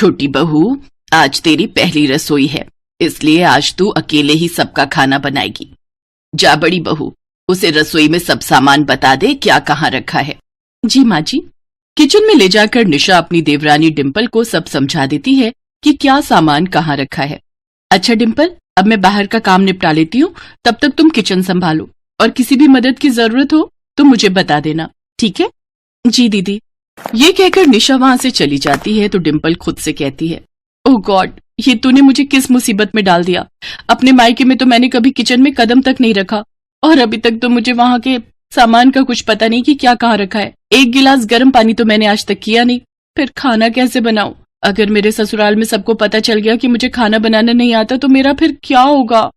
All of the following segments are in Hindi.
छोटी बहू, आज तेरी पहली रसोई है, इसलिए आज तू अकेले ही सबका खाना बनाएगी। जा बड़ी बहू, उसे रसोई में सब सामान बता दे क्या कहाँ रखा है। जी माँ जी। किचन में ले जाकर निशा अपनी देवरानी डिम्पल को सब समझा देती है कि क्या सामान कहाँ रखा है। अच्छा डिम्पल, अब मैं बाहर का काम निपटा लेती हूँ, तब तक तुम किचन संभालो और किसी भी मदद की जरूरत हो तो मुझे बता देना, ठीक है? जी दीदी। ये कहकर निशा वहां से चली जाती है तो डिम्पल खुद से कहती है, ओह गॉड, ये तूने मुझे किस मुसीबत में डाल दिया। अपने मायके में तो मैंने कभी किचन में कदम तक नहीं रखा और अभी तक तो मुझे वहां के सामान का कुछ पता नहीं कि क्या कहाँ रखा है। एक गिलास गर्म पानी तो मैंने आज तक किया नहीं, फिर खाना कैसे बनाऊं? अगर मेरे ससुराल में सबको पता चल गया कि मुझे खाना बनाना नहीं आता तो मेरा फिर क्या होगा?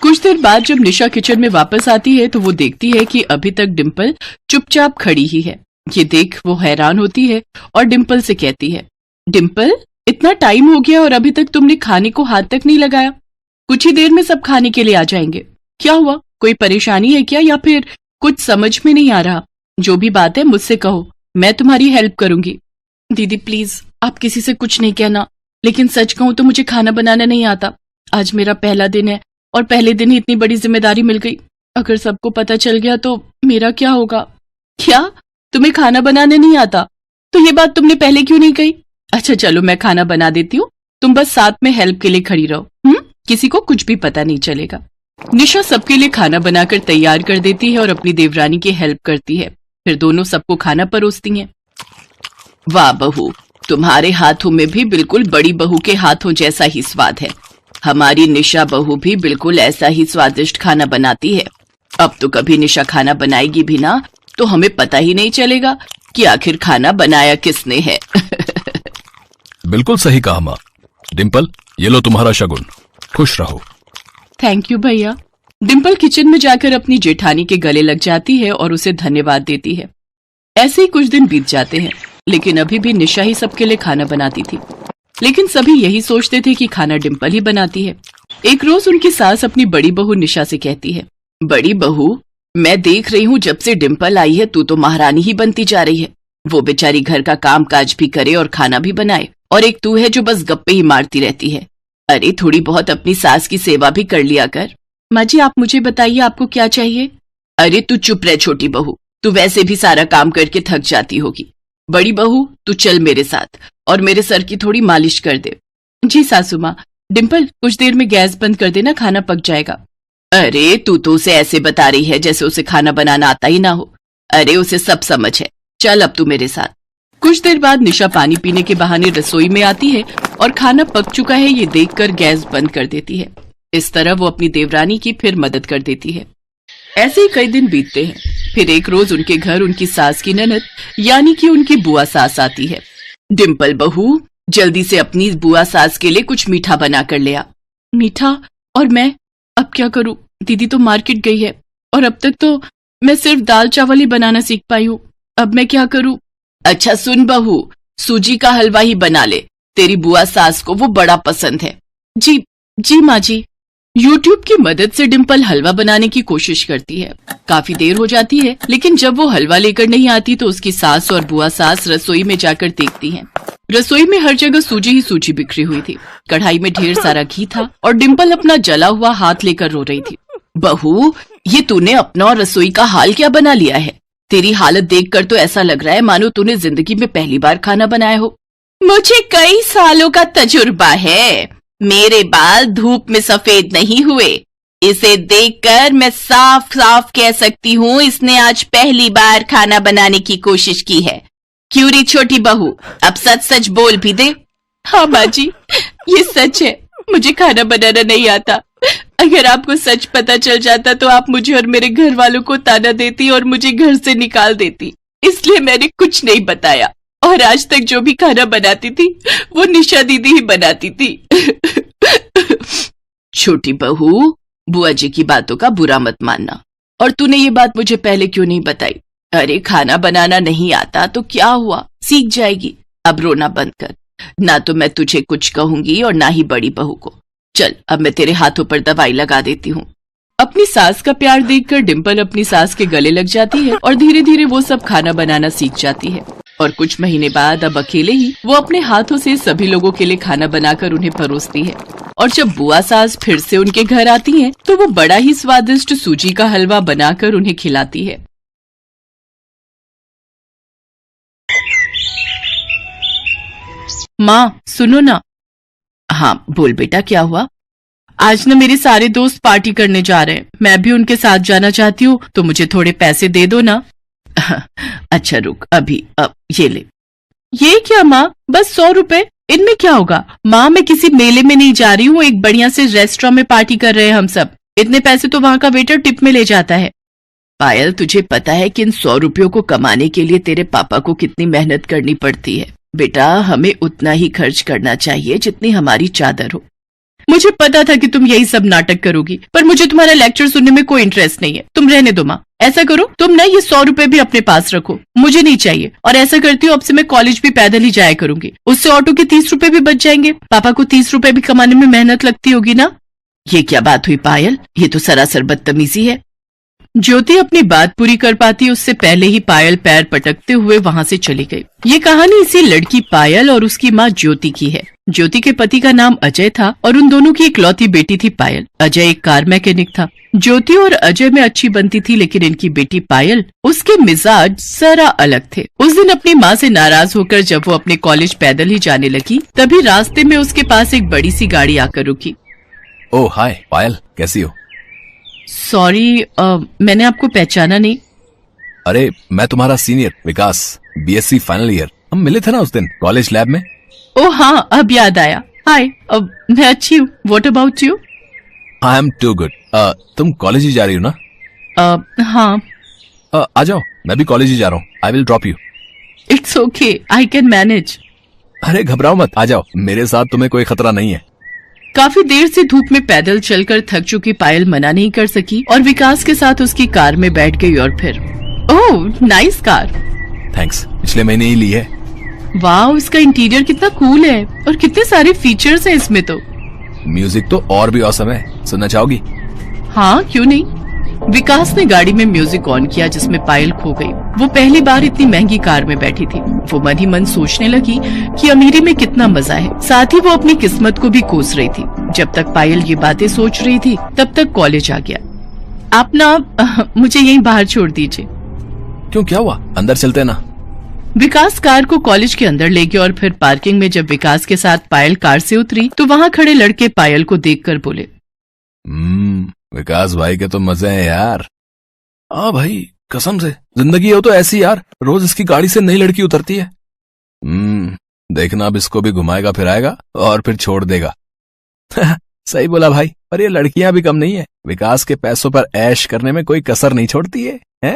कुछ देर बाद जब निशा किचन में वापस आती है तो वो देखती है कि अभी तक डिम्पल चुपचाप खड़ी ही है। ये देख वो हैरान होती है और डिम्पल से कहती है, डिम्पल, इतना टाइम हो गया और अभी तक तुमने खाने को हाथ तक नहीं लगाया। कुछ ही देर में सब खाने के लिए आ जाएंगे। क्या हुआ? कोई परेशानी है क्या या फिर कुछ समझ में नहीं आ रहा? जो भी बात है मुझसे कहो, मैं तुम्हारी हेल्प करूंगी। दीदी प्लीज, आप किसी से कुछ नहीं कहना, लेकिन सच कहूं तो मुझे खाना बनाना नहीं आता। आज मेरा पहला दिन है और पहले दिन ही इतनी बड़ी जिम्मेदारी मिल गई। अगर सबको पता चल गया तो मेरा क्या होगा? क्या तुम्हें खाना बनाने नहीं आता? तो ये बात तुमने पहले क्यों नहीं कही? अच्छा चलो, मैं खाना बना देती हूँ, तुम बस साथ में हेल्प के लिए खड़ी रहो। किसी को कुछ भी पता नहीं चलेगा। निशा सबके लिए खाना बनाकर तैयार कर देती है और अपनी देवरानी की हेल्प करती है। फिर दोनों सबको खाना परोसती हैं। वाह बहू, तुम्हारे हाथों में भी बिल्कुल बड़ी बहू के हाथों जैसा ही स्वाद है। हमारी निशा बहू भी बिल्कुल ऐसा ही स्वादिष्ट खाना बनाती है। अब तो कभी निशा खाना बनाएगी भी ना तो हमें पता ही नहीं चलेगा कि आखिर खाना बनाया किसने है। बिल्कुल सही कहा माँ। डिम्पल, ये लो तुम्हारा शगुन, खुश रहो। थैंक यू भैया। डिम्पल किचन में जाकर अपनी जेठानी के गले लग जाती है और उसे धन्यवाद देती है। ऐसे ही कुछ दिन बीत जाते हैं, लेकिन अभी भी निशा ही सबके लिए खाना बनाती थी। लेकिन सभी यही सोचते थे कि खाना डिम्पल ही बनाती है। एक रोज उनकी सास अपनी बड़ी बहू निशा से कहती है, बड़ी बहू, मैं देख रही हूँ जब से डिम्पल आई है तू तो महारानी ही बनती जा रही है। वो बेचारी घर का काम काज भी करे और खाना भी बनाए, और एक तू है जो बस गप्पे ही मारती रहती है। अरे थोड़ी बहुत अपनी सास की सेवा भी कर लिया कर। माँ जी, आप मुझे बताइए आपको क्या चाहिए? अरे तू चुप रह छोटी बहू, तू वैसे भी सारा काम करके थक जाती होगी। बड़ी बहू, तू चल मेरे साथ और मेरे सर की थोड़ी मालिश कर दे। जी सासू माँ। डिम्पल, कुछ देर में गैस बंद कर देना, खाना पक जाएगा। अरे तू तो उसे ऐसे बता रही है जैसे उसे खाना बनाना आता ही ना हो। अरे उसे सब समझ है, चल अब तू मेरे साथ। कुछ देर बाद निशा पानी पीने के बहाने रसोई में आती है और खाना पक चुका है ये देखकर गैस बंद कर देती है। इस तरह वो अपनी देवरानी की फिर मदद कर देती है। ऐसे ही कई दिन बीतते हैं। फिर एक रोज उनके घर उनकी सास की ननद यानी कि उनकी बुआ सास आती है। डिम्पल बहू, जल्दी से अपनी बुआ सास के लिए कुछ मीठा बना कर ले आ। मीठा? और मैं अब क्या करूं? दीदी तो मार्केट गई है और अब तक तो मैं सिर्फ दाल चावल ही बनाना सीख पाई हूँ। अब मैं क्या करूं? अच्छा सुन बहू, सूजी का हलवा ही बना ले, तेरी बुआ सास को वो बड़ा पसंद है। जी जी माँ जी। YouTube की मदद से डिम्पल हलवा बनाने की कोशिश करती है। काफी देर हो जाती है, लेकिन जब वो हलवा लेकर नहीं आती तो उसकी सास और बुआ सास रसोई में जाकर देखती हैं। रसोई में हर जगह सूजी ही सूजी बिखरी हुई थी। कढ़ाई में ढेर सारा घी था और डिम्पल अपना जला हुआ हाथ लेकर रो रही थी। बहू, ये तूने अपना और रसोई का हाल क्या बना लिया है? तेरी हालत देखकर तो ऐसा लग रहा है मानो तूने जिंदगी में पहली बार खाना बनाया हो। मुझे कई सालों का तजुर्बा है, मेरे बाल धूप में सफेद नहीं हुए। इसे देखकर मैं साफ साफ कह सकती हूँ इसने आज पहली बार खाना बनाने की कोशिश की है। क्यों री छोटी बहू, अब सच सच बोल भी दे। हाँ माँ जी, ये सच है, मुझे खाना बनाना नहीं आता। अगर आपको सच पता चल जाता तो आप मुझे और मेरे घर वालों को ताना देती और मुझे घर से निकाल देती, इसलिए मैंने कुछ नहीं बताया। और आज तक जो भी खाना बनाती थी वो निशा दीदी ही बनाती थी। छोटी बहू, बुआ जी की बातों का बुरा मत मानना। और तूने ये बात मुझे पहले क्यों नहीं बताई? अरे खाना बनाना नहीं आता तो क्या हुआ, सीख जाएगी। अब रोना बंद कर, ना तो मैं तुझे कुछ कहूंगी और ना ही बड़ी बहू को। चल अब मैं तेरे हाथों पर दवाई लगा देती हूँ। अपनी सास का प्यार देखकर डिम्पल अपनी सास के गले लग जाती है और धीरे धीरे वो सब खाना बनाना सीख जाती है। और कुछ महीने बाद अब अकेले ही वो अपने हाथों से सभी लोगों के लिए खाना बनाकर उन्हें परोसती है। और जब बुआ सास फिर से उनके घर आती हैं, तो वो बड़ा ही स्वादिष्ट सूजी का हलवा बनाकर उन्हें खिलाती है। माँ सुनो ना। हाँ बोल बेटा, क्या हुआ? आज ना मेरे सारे दोस्त पार्टी करने जा रहे हैं, मैं भी उनके साथ जाना चाहती हूँ, तो मुझे थोड़े पैसे दे दो ना। अच्छा रुक, अभी अब ये ले। ये क्या माँ, बस 100 रुपए? इनमें क्या होगा? माँ मैं किसी मेले में नहीं जा रही हूँ, एक बढ़िया से रेस्टोरेंट में पार्टी कर रहे हैं हम सब। इतने पैसे तो वहाँ का वेटर टिप में ले जाता है। पायल, तुझे पता है कि इन 100 रुपयों को कमाने के लिए तेरे पापा को कितनी मेहनत करनी पड़ती है? बेटा हमें उतना ही खर्च करना चाहिए जितनी हमारी चादर हो। मुझे पता था कि तुम यही सब नाटक करोगी, पर मुझे तुम्हारा लेक्चर सुनने में कोई इंटरेस्ट नहीं है। तुम रहने दो माँ। ऐसा करो तुम ना ये 100 रुपए भी अपने पास रखो, मुझे नहीं चाहिए। और ऐसा करती हूँ अब से मैं कॉलेज भी पैदल ही जाया करूंगी, उससे ऑटो के 30 रुपए भी बच जाएंगे। पापा को 30 रुपए भी कमाने में मेहनत लगती होगी ना। ये क्या बात हुई पायल, ये तो सरासर बदतमीजी है। ज्योति अपनी बात पूरी कर पाती उससे पहले ही पायल पैर पटकते हुए वहां से चली गई। ये कहानी इसी लड़की पायल और उसकी माँ ज्योति की है। ज्योति के पति का नाम अजय था और उन दोनों की इकलौती बेटी थी पायल। अजय एक कार मैकेनिक था। ज्योति और अजय में अच्छी बनती थी, लेकिन इनकी बेटी पायल, उसके मिजाज जरा अलग थे। उस दिन अपनी माँ से नाराज होकर जब वो अपने कॉलेज पैदल ही जाने लगी, तभी रास्ते में उसके पास एक बड़ी सी गाड़ी आकर रुकी। ओह हाय पायल, कैसी हो? सॉरी, मैंने आपको पहचाना नहीं। अरे मैं तुम्हारा सीनियर विकास, बीएससी फाइनल ईयर। हम मिले थे ना उस दिन कॉलेज लैब में। ओह हाँ, अब याद आया। हाय, मैं अच्छी हूँ। What about you? I am too good. तुम कॉलेज ही जा रही हो ना? हाँ। आ जाओ, मैं भी कॉलेज ही जा रहा हूँ। I will drop you. It's okay, I can manage. अरे घबराओ मत, आ जाओ, मेरे साथ तुम्हें कोई खतरा नहीं है। काफी देर से धूप में पैदल चलकर थक चुकी पायल मना नहीं कर सकी और विकास के साथ उसकी कार में बैठ गई। और फिर ओह नाइस कार। थैंक्स, पिछले महीने ही ली है। वाह, इसका इंटीरियर कितना कूल है और कितने सारे फीचर्स हैं इसमें तो। म्यूजिक तो और भी औसम है, सुनना चाहोगी? हाँ क्यों नहीं। विकास ने गाड़ी में म्यूजिक ऑन किया जिसमें पायल खो गई। वो पहली बार इतनी महंगी कार में बैठी थी। वो मन ही मन सोचने लगी कि अमीरी में कितना मजा है। साथ ही वो अपनी किस्मत को भी कोस रही थी। जब तक पायल ये बातें सोच रही थी तब तक कॉलेज आ गया। आप ना मुझे यहीं बाहर छोड़ दीजिए। क्यों, क्या हुआ? अंदर चलते ना। विकास कार को कॉलेज के अंदर ले गया और फिर पार्किंग में जब विकास के साथ पायल कार से उतरी तो वहाँ खड़े लड़के पायल को देखकर बोले, विकास भाई के तो मजे हैं यार। हाँ भाई, कसम से जिंदगी हो तो ऐसी यार, रोज इसकी गाड़ी से नई लड़की उतरती है। देखना अब इसको भी घुमाएगा फिराएगा और फिर छोड़ देगा। सही बोला भाई, पर ये लड़कियां भी कम नहीं है। विकास के पैसों पर ऐश करने में कोई कसर नहीं छोड़ती है, हैं?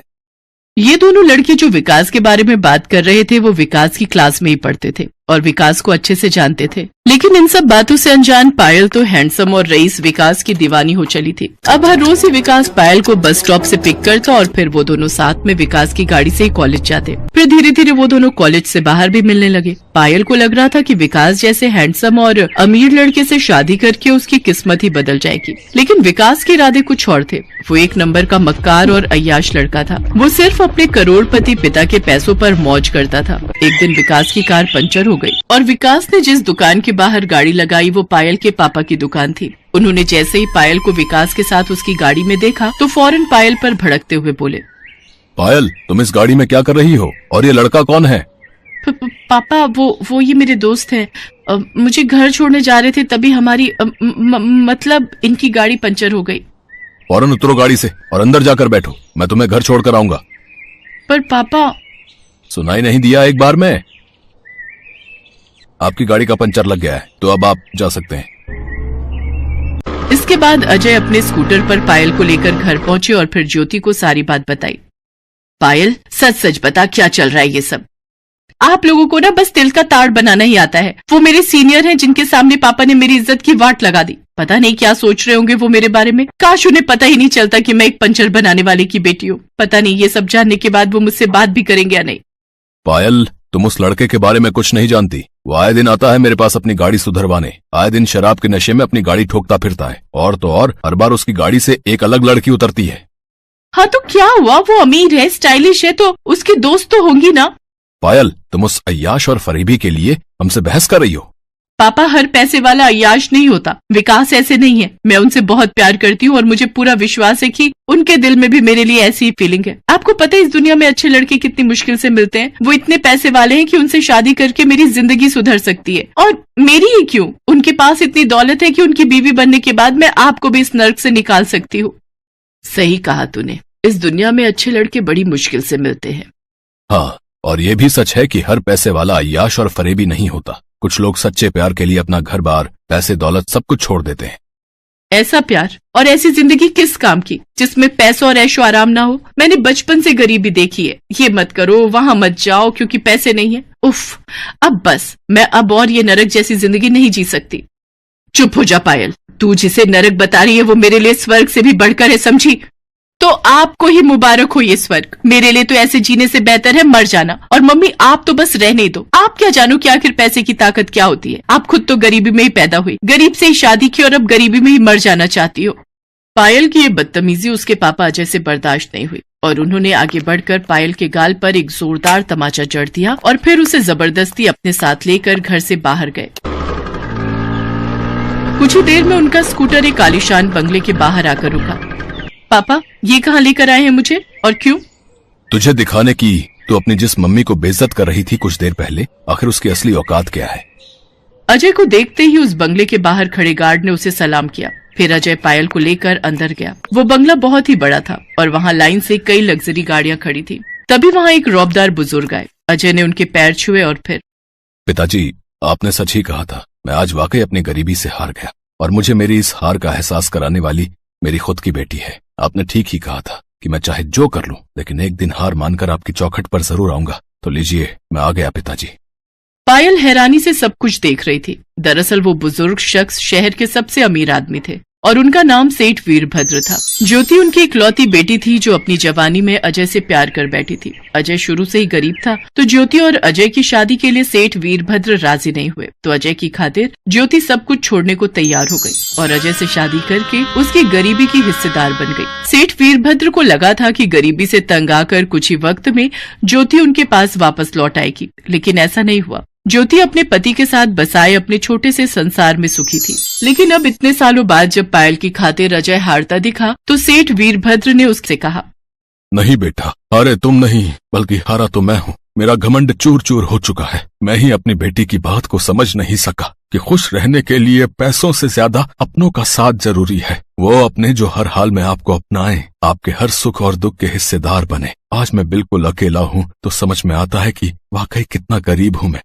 ये दोनों लड़के जो विकास के बारे में बात कर रहे थे वो विकास की क्लास में ही पढ़ते थे और विकास को अच्छे से जानते थे। लेकिन इन सब बातों से अनजान पायल तो हैंडसम और रईस विकास की दीवानी हो चली थी। अब हर रोज ही विकास पायल को बस स्टॉप से पिक करता और फिर वो दोनों साथ में विकास की गाड़ी से ही कॉलेज जाते। फिर धीरे धीरे वो दोनों कॉलेज से बाहर भी मिलने लगे। पायल को लग रहा था कि विकास जैसे हैंडसम और अमीर लड़के से शादी करके उसकी किस्मत ही बदल जाएगी। लेकिन विकास के इरादे कुछ और थे। वो एक नंबर का मक्कार और अय्याश लड़का था। वो सिर्फ अपने करोड़पति पिता के पैसों पर मौज करता था। एक दिन विकास की कार पंचर हो गई और विकास ने जिस दुकान के बाहर गाड़ी लगाई वो पायल के पापा की दुकान थी। उन्होंने जैसे ही पायल को विकास के साथ उसकी गाड़ी में देखा तो फौरन पायल पर भड़कते हुए बोले, पायल तुम इस गाड़ी में क्या कर रही हो और ये लड़का कौन है? पापा वो ये मेरे दोस्त हैं। मुझे घर छोड़ने जा रहे थे तभी हमारी मतलब इनकी गाड़ी पंचर हो गई। फौरन उतरो गाड़ी से और अंदर जाकर बैठो, मैं तुम्हें घर छोड़कर आऊंगा। पर पापा। सुनाई नहीं दिया एक बार में? आपकी गाड़ी का पंचर लग गया है तो अब आप जा सकते हैं। इसके बाद अजय अपने स्कूटर पर पायल को लेकर घर पहुंचे और फिर ज्योति को सारी बात बताई। पायल सच सच बता, क्या चल रहा है ये सब? आप लोगों को ना बस तिल का ताड़ बनाना ही आता है। वो मेरे सीनियर हैं जिनके सामने पापा ने मेरी इज्जत की वाट लगा दी। पता नहीं क्या सोच रहे होंगे वो मेरे बारे में। काश उन्हें पता ही नहीं चलता कि मैं एक पंचर बनाने वाले की बेटी हूँ। पता नहीं ये सब जानने के बाद वो मुझसे बात भी करेंगे या नहीं। पायल तुम उस लड़के के बारे में कुछ नहीं जानती। वो आए दिन आता है मेरे पास अपनी गाड़ी सुधरवाने। आए दिन शराब के नशे में अपनी गाड़ी ठोकता फिरता है और तो और हर बार उसकी गाड़ी से एक अलग लड़की उतरती है। हाँ तो क्या हुआ, वो अमीर है, स्टाइलिश है तो उसके दोस्त तो होंगी ना। पायल, तुम उस अय्याश और फरेबी के लिए हमसे बहस कर रही हो? पापा, हर पैसे वाला अय्याश नहीं होता। विकास ऐसे नहीं है। मैं उनसे बहुत प्यार करती हूँ और मुझे पूरा विश्वास है कि उनके दिल में भी मेरे लिए ऐसी ही फीलिंग है। आपको पता है इस दुनिया में अच्छे लड़के कितनी मुश्किल से मिलते हैं। वो इतने पैसे वाले हैं कि उनसे शादी करके मेरी जिंदगी सुधर सकती है, और मेरी ही क्यों, उनके पास इतनी दौलत है कि उनकी बीवी बनने के बाद मैं आपको भी इस नर्क से निकाल सकती हूँ। सही कहा तूने, इस दुनिया में अच्छे लड़के बड़ी मुश्किल से मिलते हैं। हाँ, और ये भी सच है कि हर पैसे वाला अय्याश और फरेबी नहीं होता। कुछ लोग सच्चे प्यार के लिए अपना घर बार, पैसे, दौलत सब कुछ छोड़ देते हैं। ऐसा प्यार और ऐसी जिंदगी किस काम की जिसमें पैसा और ऐशो आराम ना हो? मैंने बचपन से गरीबी देखी है। ये मत करो, वहां मत जाओ क्योंकि पैसे नहीं है। उफ, अब बस, मैं अब और ये नरक जैसी जिंदगी नहीं जी सकती। चुप हो जा पायल, तू जिसे नरक बता रही है वो मेरे लिए स्वर्ग से भी बढ़कर है, समझी? तो आपको ही मुबारक हो ये स्वर्ग। मेरे लिए तो ऐसे जीने से बेहतर है मर जाना। और मम्मी, आप तो बस रहने दो। आप क्या जानो कि आखिर पैसे की ताकत क्या होती है। आप खुद तो गरीबी में ही पैदा हुई, गरीब से ही शादी की और अब गरीबी में ही मर जाना चाहती हो। पायल की ये बदतमीजी उसके पापा अजय से बर्दाश्त नहीं हुई और उन्होंने आगे बढ़कर पायल के गाल पर एक जोरदार तमाचा जड़ दिया और फिर उसे जबरदस्ती अपने साथ लेकर घर से बाहर गए। कुछ ही देर में उनका स्कूटर एक आलीशान बंगले के बाहर आकर रुका। पापा, ये कहाँ लेकर आए हैं मुझे और क्यों? तुझे दिखाने की तू अपनी जिस मम्मी को बेइज्जत कर रही थी कुछ देर पहले, आखिर उसकी असली औकात क्या है। अजय को देखते ही उस बंगले के बाहर खड़े गार्ड ने उसे सलाम किया। फिर अजय पायल को लेकर अंदर गया। वो बंगला बहुत ही बड़ा था और वहाँ लाइन से कई लग्जरी गाड़ियां खड़ी थी। तभी वहाँ एक रौबदार बुजुर्ग आए। अजय ने उनके पैर छुए और फिर, पिताजी, आपने सच ही कहा था। मैं आज वाकई अपनी गरीबी से हार गया और मुझे मेरी इस हार का एहसास कराने वाली मेरी खुद की बेटी है। आपने ठीक ही कहा था कि मैं चाहे जो कर लूं, लेकिन एक दिन हार मानकर आपकी चौखट पर जरूर आऊंगा। तो लीजिए, मैं आ गया पिताजी। पायल हैरानी से सब कुछ देख रही थी। दरअसल वो बुजुर्ग शख्स शहर के सबसे अमीर आदमी थे और उनका नाम सेठ वीरभद्र था। ज्योति उनकी इकलौती बेटी थी जो अपनी जवानी में अजय से प्यार कर बैठी थी। अजय शुरू से ही गरीब था तो ज्योति और अजय की शादी के लिए सेठ वीरभद्र राजी नहीं हुए। तो अजय की खातिर ज्योति सब कुछ छोड़ने को तैयार हो गई और अजय से शादी करके उसकी गरीबी की हिस्सेदार बन गई। सेठ वीरभद्र को लगा था कि गरीबी से तंग आकर कुछ ही वक्त में ज्योति उनके पास वापस लौट आएगी, लेकिन ऐसा नहीं हुआ। ज्योति अपने पति के साथ बसाए अपने छोटे से संसार में सुखी थी। लेकिन अब इतने सालों बाद जब पायल की खातिर अजय हारता दिखा तो सेठ वीरभद्र ने उससे कहा, नहीं बेटा, हारे तुम नहीं बल्कि हारा तो मैं हूँ। मेरा घमंड चूर चूर हो चुका है। मैं ही अपनी बेटी की बात को समझ नहीं सका कि खुश रहने के लिए पैसों से ज्यादा अपनों का साथ जरूरी है। वो अपने जो हर हाल में आपको अपनाए, आपके हर सुख और दुख के हिस्सेदार बने। आज मैं बिल्कुल अकेला हूँ तो समझ में आता है कि वाकई कितना गरीब हूँ मैं।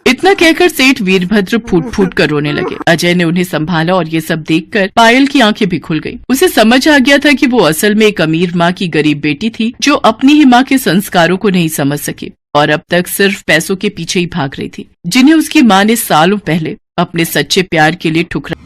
इतना कहकर सेठ वीरभद्र फूट फूट कर रोने लगे। अजय ने उन्हें संभाला और ये सब देखकर पायल की आंखें भी खुल गईं। उसे समझ आ गया था कि वो असल में एक अमीर माँ की गरीब बेटी थी जो अपनी ही माँ के संस्कारों को नहीं समझ सकी और अब तक सिर्फ पैसों के पीछे ही भाग रही थी जिन्हें उसकी माँ ने सालों पहले अपने सच्चे प्यार के लिए ठुकरा